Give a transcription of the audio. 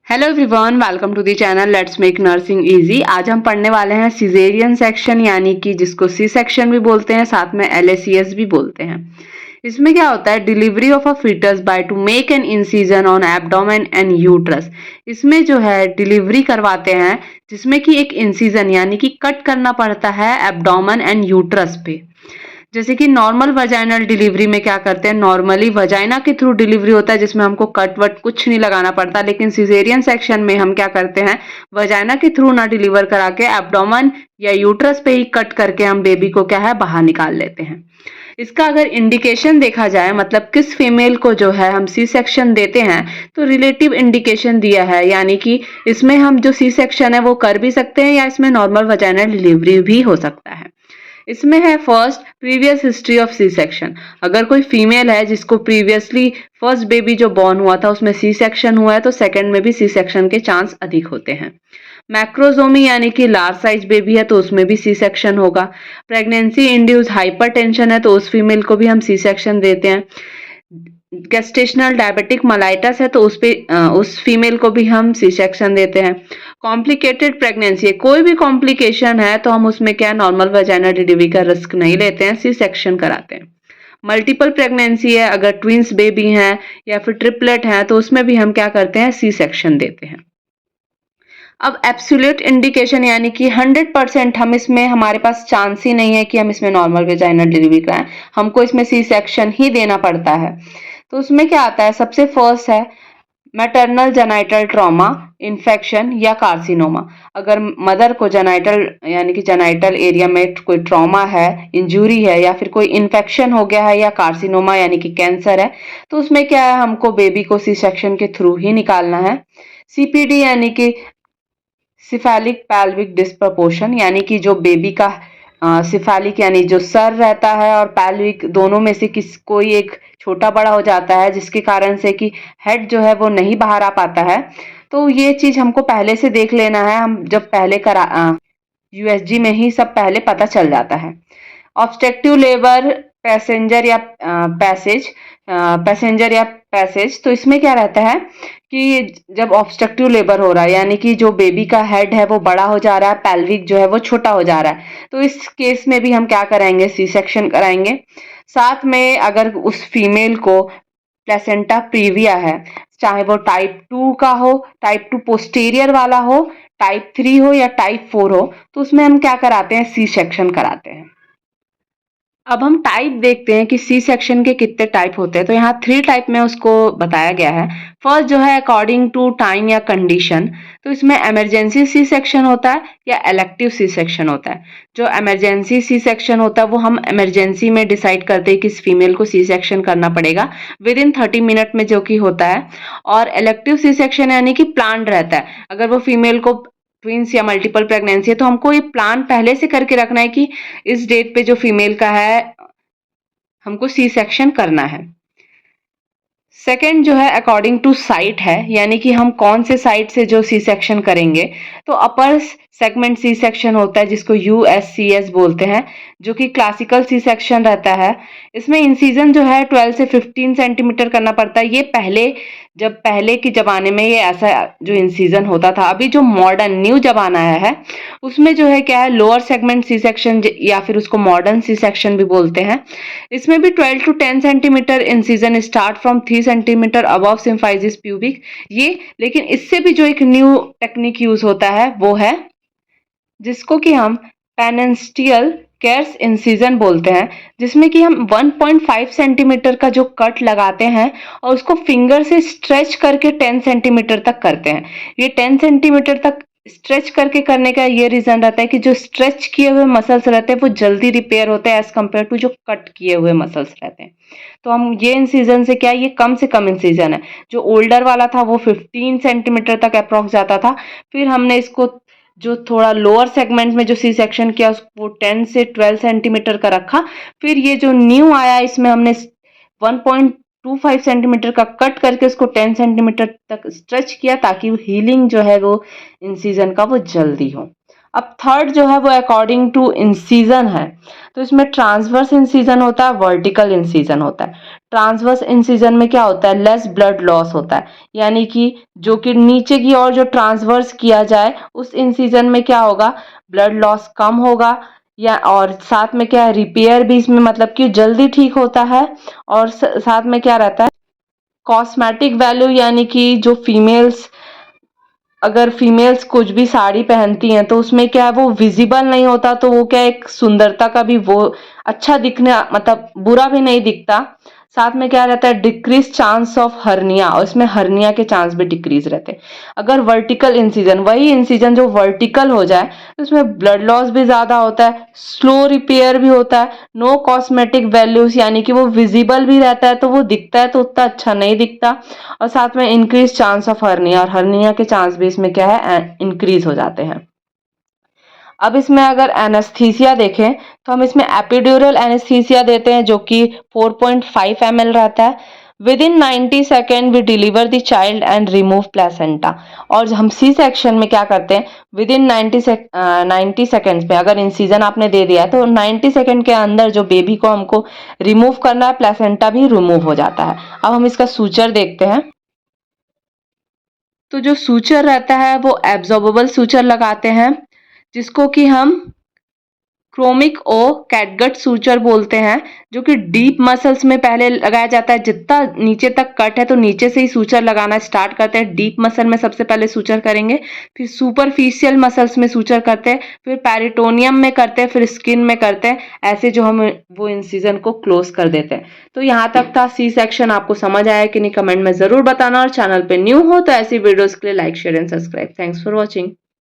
Hello everyone, welcome to the channel let's make nursing easy. आज हम पढ़ने वाले हैं सिजेरियन सेक्शन, यानी कि जिसको सी सेक्शन भी बोलते हैं, साथ में एलएसीएस भी बोलते हैं। इसमें क्या होता है, delivery of a fetus by to make an incision on abdomen and uterus. इसमें जो है डिलीवरी करवाते हैं, जिसमें कि एक इंसिजन यानी कि कट करना पड़ता है एब्डोमेन एंड यूट्रस पे। जैसे कि नॉर्मल वजाइनल डिलीवरी में क्या करते हैं, नॉर्मली वजाइना के थ्रू डिलीवरी होता है जिसमें हमको कट वट कुछ नहीं लगाना पड़ता, लेकिन सिजेरियन सेक्शन में हम क्या करते हैं, वजाइना के थ्रू ना डिलीवर करा के एब्डोमेन या यूट्रस पे ही कट करके हम बेबी को क्या है बाहर निकाल लेते हैं। इसका अगर इंडिकेशन देखा जाए, मतलब किस फीमेल को जो है हम सी सेक्शन देते हैं, तो रिलेटिव इंडिकेशन दिया है, यानी कि इसमें हम जो सी सेक्शन है वो कर भी सकते हैं या इसमें नॉर्मल वजाइनल डिलीवरी भी हो सकता है। इसमें है first, previous history of C section. अगर कोई फीमेल है जिसको प्रीवियसली फर्स्ट बेबी जो बॉर्न हुआ था उसमें सी सेक्शन हुआ है, तो सेकंड में भी सी सेक्शन के चांस अधिक होते हैं। मैक्रोजोमी यानी कि लार्ज साइज बेबी है तो उसमें भी सी सेक्शन होगा। प्रेगनेंसी इंड्यूस हाइपरटेंशन है तो उस फीमेल को भी हम सी सेक्शन देते हैं। गेस्टेशनल डायबिटिक मलाइटस है तो उस फीमेल को भी हम सी सेक्शन देते हैं। कॉम्प्लिकेटेड प्रेगनेंसी है, कोई भी कॉम्प्लिकेशन है तो हम उसमें क्या नॉर्मल वजाइनल डिलीवरी का रिस्क नहीं लेते हैं, सी सेक्शन कराते हैं। मल्टीपल प्रेगनेंसी है, अगर ट्विंस बेबी हैं या फिर ट्रिपलेट हैं तो उसमें भी हम क्या करते हैं, सी सेक्शन देते हैं। अब एब्सोल्यूट इंडिकेशन यानी कि 100% हम इसमें, हमारे पास चांस ही नहीं है कि हम इसमें नॉर्मल वेजाइनल डिलीवरी कराएं, हमको इसमें सी सेक्शन ही देना पड़ता है। तो उसमें क्या आता है, सबसे फर्स्ट है मैटरनल जेनाइटल ट्रॉमा, इन्फेक्शन या कार्सिनोमा। अगर मदर को जेनाइटल यानी कि जेनाइटल एरिया में कोई ट्रॉमा है, इंजरी है या फिर कोई इन्फेक्शन हो गया है या कार्सिनोमा यानी कि कैंसर है, तो उसमें क्या है, हमको बेबी को सी सेक्शन के थ्रू ही निकालना है। सीपीडी यानी कि सिफेलिक पैल्विक डिस्प्रपोर्शन, यानी कि जो बेबी का सिफेलिक यानी जो सर रहता है और पैल्विक दोनों में से कोई एक छोटा बड़ा हो जाता है, जिसके कारण से कि हेड जो है वो नहीं बाहर आ पाता है। तो ये चीज हमको पहले से देख लेना है, हम जब पहले यूएसजी में ही सब पहले पता चल जाता है। ऑब्स्ट्रक्टिव लेबर पैसेंजर या पैसेज, तो इसमें क्या रहता है कि जब ऑब्स्ट्रक्टिव लेबर हो रहा है यानी कि जो बेबी का हेड है वो बड़ा हो जा रहा है, पैल्विक जो है वो छोटा हो जा रहा है, तो इस केस में भी हम क्या कराएंगे, सी सेक्शन कराएंगे। साथ में अगर उस फीमेल को प्लेसेंटा प्रीविया है, चाहे वो टाइप 2 का हो, टाइप 2 पोस्टीरियर वाला हो, टाइप 3 हो या टाइप 4 हो, तो उसमें हम क्या कराते हैं, सी सेक्शन कराते हैं। अब हम टाइप देखते हैं कि सी सेक्शन के कितने टाइप होते हैं, तो यहाँ 3 टाइप में उसको बताया गया है। फर्स्ट जो है अकॉर्डिंग टू टाइम या कंडीशन, तो इसमें इमरजेंसी सी सेक्शन होता है या इलेक्टिव सी सेक्शन होता है। जो इमरजेंसी सी सेक्शन होता है वो हम इमरजेंसी में डिसाइड करते हैं कि इस फीमेल को सी सेक्शन करना पड़ेगा विद इन 30 मिनट में, जो कि होता है। और इलेक्टिव सी सेक्शन यानी कि प्लान्ड रहता है, अगर वो फीमेल को ट्विंस या मल्टीपल प्रेगनेंसी है तो हमको ये प्लान पहले से करके रखना है कि इस डेट पे जो फीमेल का है हमको सी सेक्शन करना है। सेकेंड जो है अकॉर्डिंग टू साइट है, यानी कि हम कौन से साइट से जो सी सेक्शन करेंगे, तो अपर सेगमेंट सी सेक्शन होता है जिसको यूएससीएस बोलते हैं, जो कि क्लासिकल सी सेक्शन रहता है। इसमें इंसिजन जो है 12 से 15 सेंटीमीटर करना पड़ता है। ये पहले के जमाने में ये ऐसा जो इंसिजन होता था, अभी जो मॉडर्न न्यू जमाना है उसमें जो है क्या है, लोअर सेगमेंट सी सेक्शन या फिर उसको मॉडर्न सी सेक्शन भी बोलते हैं। इसमें भी 12 to 10 centimetre incision start from 3 centimetre above symphysis pubic, ये लेकिन इससे भी जो एक न्यू टेक्निक यूज होता है वो है जिसको कि हम पेनेंस्टियल केयर्स इंसिजन बोलते हैं, जिसमें कि हम 1.5 सेंटीमीटर का जो कट लगाते हैं और उसको फिंगर से स्ट्रेच करके 10 सेंटीमीटर तक करते हैं। ये 10 सेंटीमीटर तक स्ट्रेच करके करने का ये रीजन रहता है कि जो स्ट्रेच किए हुए मसल्स रहते हैं वो जल्दी रिपेयर होते हैं एज कम्पेयर टू जो कट किए हुए मसल्स रहते हैं। तो हम ये इंसिजन से क्या, ये कम से कम इंसिजन है। जो ओल्डर वाला था वो 15 सेंटीमीटर तक अप्रोक्स जाता था, फिर हमने इसको जो थोड़ा लोअर सेगमेंट में जो सी सेक्शन किया उसको 10 से 12 सेंटीमीटर का रखा। फिर ये जो न्यू आया इसमें हमने 1.25 सेंटीमीटर का कट करके उसको 10 सेंटीमीटर तक स्ट्रेच किया ताकि हीलिंग जो है वो इंसिजन का वो जल्दी हो। अब थर्ड जो है वो अकॉर्डिंग टू इंसिजन है। तो इसमें ट्रांसवर्स इंसिजन होता है, वर्टिकल इंसिजन होता है। ट्रांसवर्स इंसिजन में क्या होता है, लेस ब्लड लॉस होता है, यानी कि जो कि नीचे की ओर जो ट्रांसवर्स किया जाए उस इंसिजन में क्या होगा, ब्लड लॉस कम होगा, या और साथ में क्या है, रिपेयर भी इसमें मतलब कि जल्दी ठीक होता है। और साथ में क्या रहता है, कॉस्मेटिक वैल्यू, यानी कि जो फीमेल्स, अगर फीमेल्स कुछ भी साड़ी पहनती हैं तो उसमें क्या है, वो विजिबल नहीं होता, तो वो क्या एक सुंदरता का भी वो अच्छा दिखने, मतलब बुरा भी नहीं दिखता। साथ में क्या रहता है, डिक्रीज चांस ऑफ हर्निया, और इसमें हर्निया के चांस भी डिक्रीज रहते हैं। अगर वर्टिकल इंसिजन, वही इंसिजन जो वर्टिकल हो जाए तो उसमें ब्लड लॉस भी ज्यादा होता है, स्लो रिपेयर भी होता है, नो कॉस्मेटिक वैल्यूज, यानी कि वो विजिबल भी रहता है, तो वो दिखता है तो उतना अच्छा नहीं दिखता। और साथ में इंक्रीज चांस ऑफ हर्निया, और हर्निया के चांस भी इसमें क्या है, इंक्रीज हो जाते हैं। अब इसमें अगर एनेस्थीसिया देखें तो हम इसमें एपिड्यूरल एनेस्थीसिया देते हैं, जो कि 4.5 ml रहता है। Within 90 second we deliver the child and remove placenta. और हम सी सेक्शन में क्या करते हैं, विद इन 90 सेकेंड्स में अगर इंसिजन आपने दे दिया है तो 90 सेकेंड के अंदर जो बेबी को हमको रिमूव करना है, प्लेसेंटा भी रिमूव हो जाता है। अब हम इसका सूचर देखते हैं। तो जो सूचर रहता है वो एब्जॉर्बेबल सूचर लगाते हैं, जिसको कि हम क्रोमिक ओ कैटगट सूचर बोलते हैं, जो कि डीप मसल्स में पहले लगाया जाता है। जितना नीचे तक कट है तो नीचे से ही सूचर लगाना स्टार्ट करते हैं। डीप मसल में सबसे पहले सूचर करेंगे, फिर सुपरफिशियल मसल्स में सूचर करते हैं, फिर पेरिटोनियम में करते हैं, फिर स्किन में करते हैं। ऐसे जो हम वो इंसिजन को क्लोज कर देते हैं। तो यहाँ तक था सी सेक्शन। आपको समझ आया कि नहीं, कमेंट में जरूर बताना, और चैनल पे न्यू हो तो ऐसी वीडियोस के लिए like share and subscribe. Thanks for watching.